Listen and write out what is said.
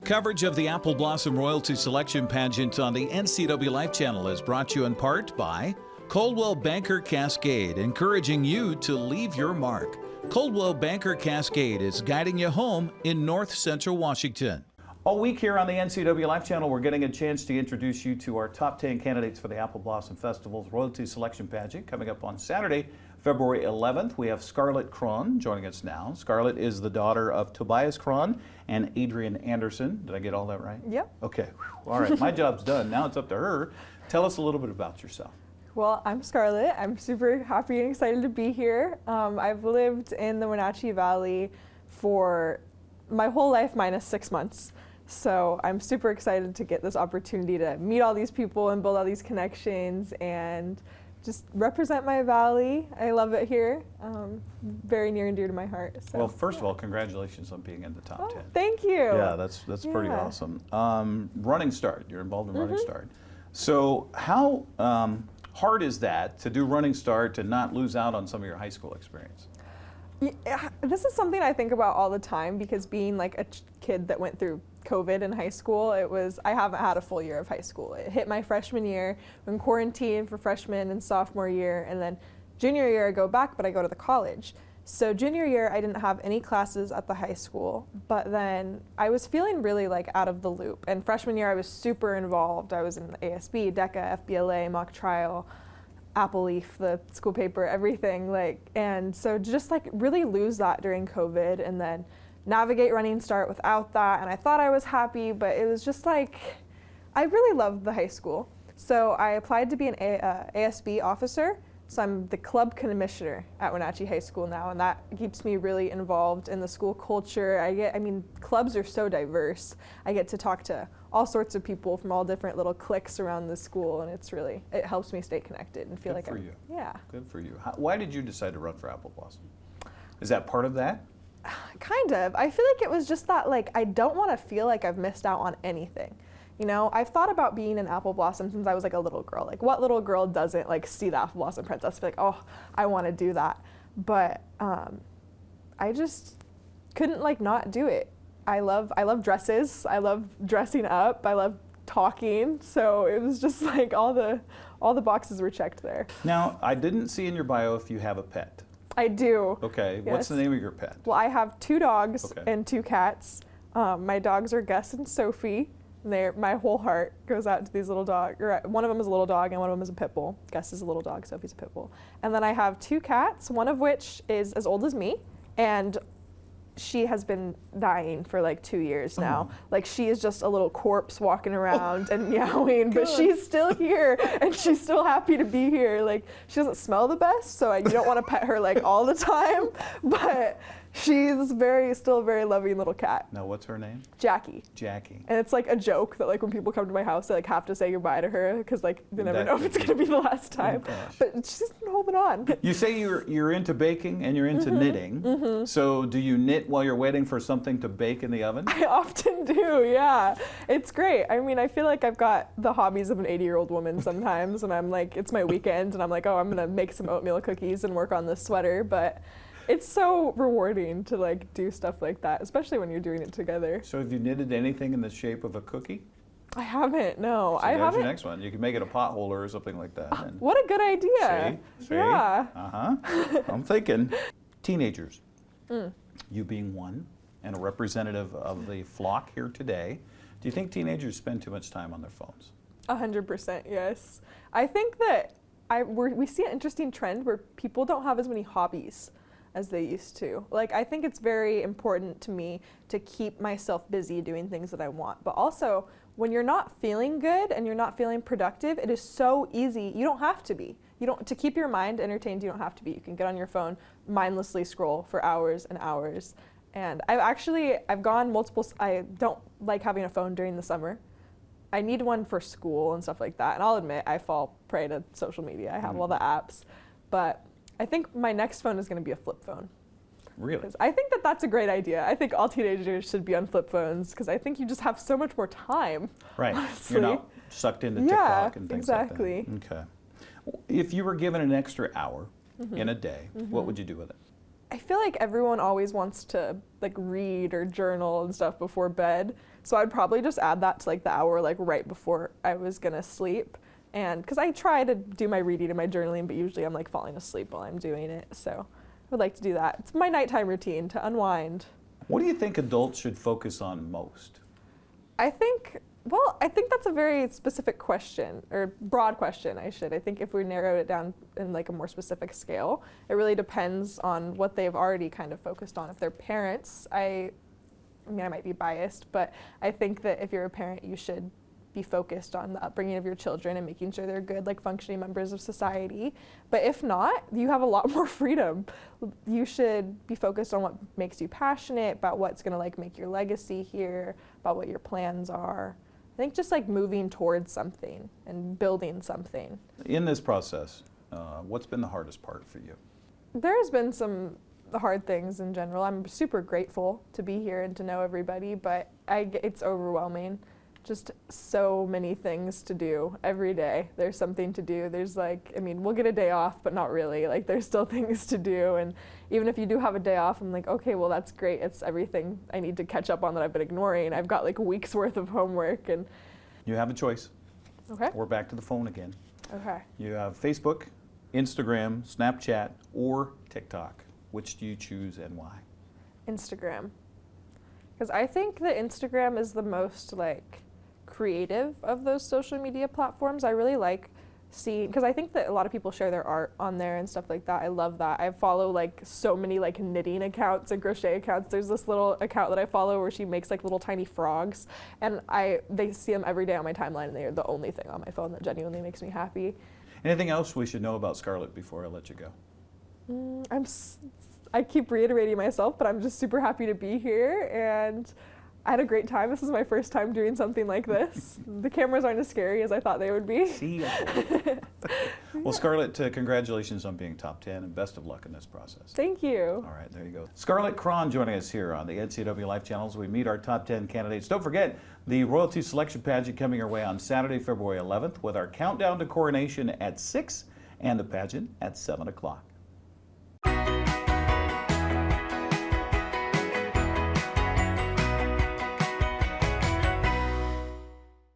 Coverage of the Apple Blossom Royalty Selection Pageant on the NCWLIFE channel is brought to you in part by Coldwell Banker Cascade, encouraging you to leave your mark. Coldwell Banker Cascade is guiding you home in North Central Washington. All week here on the NCWLIFE channel, we're getting a chance to introduce you to our top 10 candidates for the Apple Blossom Festival's Royalty Selection Pageant coming up on Saturday, February 11th. We have Scarlette Cron joining us now. Scarlette is the daughter of Tobias Cron and Adrienne Andersen. Did I get all that right? Yep. Okay. All right. My job's done. Now it's up to her. Tell us a little bit about yourself. Well, I'm Scarlette. I'm super happy and excited to be here. I've lived in the Wenatchee Valley for my whole life minus 6 months. So I'm super excited to get this opportunity to meet all these people and build all these connections and just represent my valley. I love it here. Very near and dear to my heart. So, well, first of all, congratulations on being in the top 10. Thank you. Yeah, that's pretty awesome. Running Start, you're involved in Running Start. So how hard is that to do Running Start and not lose out on some of your high school experience? Yeah, this is something I think about all the time because being like a kid that went through COVID in high school, I haven't had a full year of high school. It hit my freshman year, in quarantine for freshman and sophomore year, and then junior year I go back, but I go to the college. So junior year I didn't have any classes at the high school, but then I was feeling really like out of the loop. And freshman year I was super involved. I was in the ASB, DECA, FBLA, mock trial, Apple Leaf, the school paper, everything, and so just like really lose that during COVID and then navigate Running Start without that. And I thought I was happy, but it was just like, I really loved the high school. So I applied to be an ASB officer. So I'm the club commissioner at Wenatchee High School now, and that keeps me really involved in the school culture. Clubs are so diverse. I get to talk to all sorts of people from all different little cliques around the school, and it helps me stay connected and feel Good for you. Yeah. Good for you. Why did you decide to run for Apple Blossom? Is that part of that? Kind of. I feel like it was just that, I don't want to feel like I've missed out on anything. You know, I've thought about being an Apple Blossom since I was a little girl. What little girl doesn't see the Apple Blossom princess, be like, oh, I want to do that. But I just couldn't not do it. I love dresses. I love dressing up. I love talking. So it was just all the boxes were checked there. Now, I didn't see in your bio if you have a pet. I do. Okay. Yes. What's the name of your pet? Well, I have 2 dogs and 2 cats. My dogs are Gus and Sophie. My whole heart goes out to these little dogs. One of them is a little dog and one of them is a pit bull. Gus is a little dog, Sophie's a pit bull. And then I have 2 cats, one of which is as old as me, and she has been dying for 2 years now. She is just a little corpse walking around and meowing, but she's still here and she's still happy to be here. She doesn't smell the best, so you don't want to pet her all the time, but she's still a very loving little cat. Now, what's her name? Jackie. Jackie. And it's a joke that when people come to my house, they have to say goodbye to her because they never know if it's going to be the last time. But she's been holding on. You say you're into baking and you're into knitting. So do you knit while you're waiting for something to bake in the oven? I often do, yeah. It's great. I feel like I've got the hobbies of an 80-year-old woman sometimes, and I'm it's my weekend, and I'm oh, I'm going to make some oatmeal cookies and work on this sweater, but it's so rewarding to do stuff like that, especially when you're doing it together. So have you knitted anything in the shape of a cookie? I haven't, no. So I there's haven't. your next one. You can make it a pot holder or something like that. What a good idea. See? Yeah. I'm thinking. Teenagers, you being one and a representative of the flock here today, do you think teenagers spend too much time on their phones? 100%, yes. I think that we see an interesting trend where people don't have as many hobbies as they used to. I think it's very important to me to keep myself busy doing things that I want. But also, when you're not feeling good and you're not feeling productive, it is so easy. You don't have to be. To keep your mind entertained, you don't have to be. You can get on your phone, mindlessly scroll for hours and hours. And I've gone multiple, I don't like having a phone during the summer. I need one for school and stuff like that. And I'll admit, I fall prey to social media. I have all the apps. But I think my next phone is going to be a flip phone. Really? I think that's a great idea. I think all teenagers should be on flip phones because I think you just have so much more time. Right. Honestly. You're not sucked into TikTok and things exactly. like that. Okay. If you were given an extra hour in a day, what would you do with it? I feel like everyone always wants to read or journal and stuff before bed. So I'd probably just add that to like the hour like right before I was gonna sleep. And because I try to do my reading and my journaling, but usually I'm like falling asleep while I'm doing it. So I would like to do that. It's my nighttime routine to unwind. What do you think adults should focus on most? I think that's a very specific question, or broad question, I think if we narrowed it down in like a more specific scale, it really depends on what they've already kind of focused on. If they're parents, I mean, I might be biased, but I think that if you're a parent, you should be focused on the upbringing of your children and making sure they're good, like functioning members of society. But if not, you have a lot more freedom. You should be focused on what makes you passionate, about what's gonna like make your legacy here, about what your plans are. I think just like moving towards something and building something. In this process, what's been the hardest part for you? There has been some hard things in general. I'm super grateful to be here and to know everybody, but it's overwhelming. Just so many things to do every day. There's something to do. There's like, I mean, we'll get a day off, but not really. Like there's still things to do. And even if you do have a day off, I'm like, okay, well that's great. It's everything I need to catch up on that I've been ignoring. I've got like a week's worth of homework. And You have a choice. okay. We're back to the phone again. Okay. You have Facebook, Instagram, Snapchat, or TikTok. Which do you choose and why? Instagram. Because I think that Instagram is the most like creative of those social media platforms. I really like seeing, because I think that a lot of people share their art on there and stuff like that. I love that. I follow like so many like knitting accounts and crochet accounts. There's this little account that I follow where she makes like little tiny frogs, and they see them every day on my timeline, and they're the only thing on my phone that genuinely makes me happy. Anything else we should know about Scarlette before I let you go? I keep reiterating myself, but I'm just super happy to be here, and I had a great time. This is my first time doing something like this. The cameras aren't as scary as I thought they would be. See ya. Well, Scarlette, congratulations on being top 10 and best of luck in this process. Thank you. All right, there you go. Scarlette Cron joining us here on the NCWLIFE channels. We meet our top 10 candidates. Don't forget the Royalty Selection Pageant coming our way on Saturday, February 11th with our countdown to coronation at 6 and the pageant at 7 o'clock.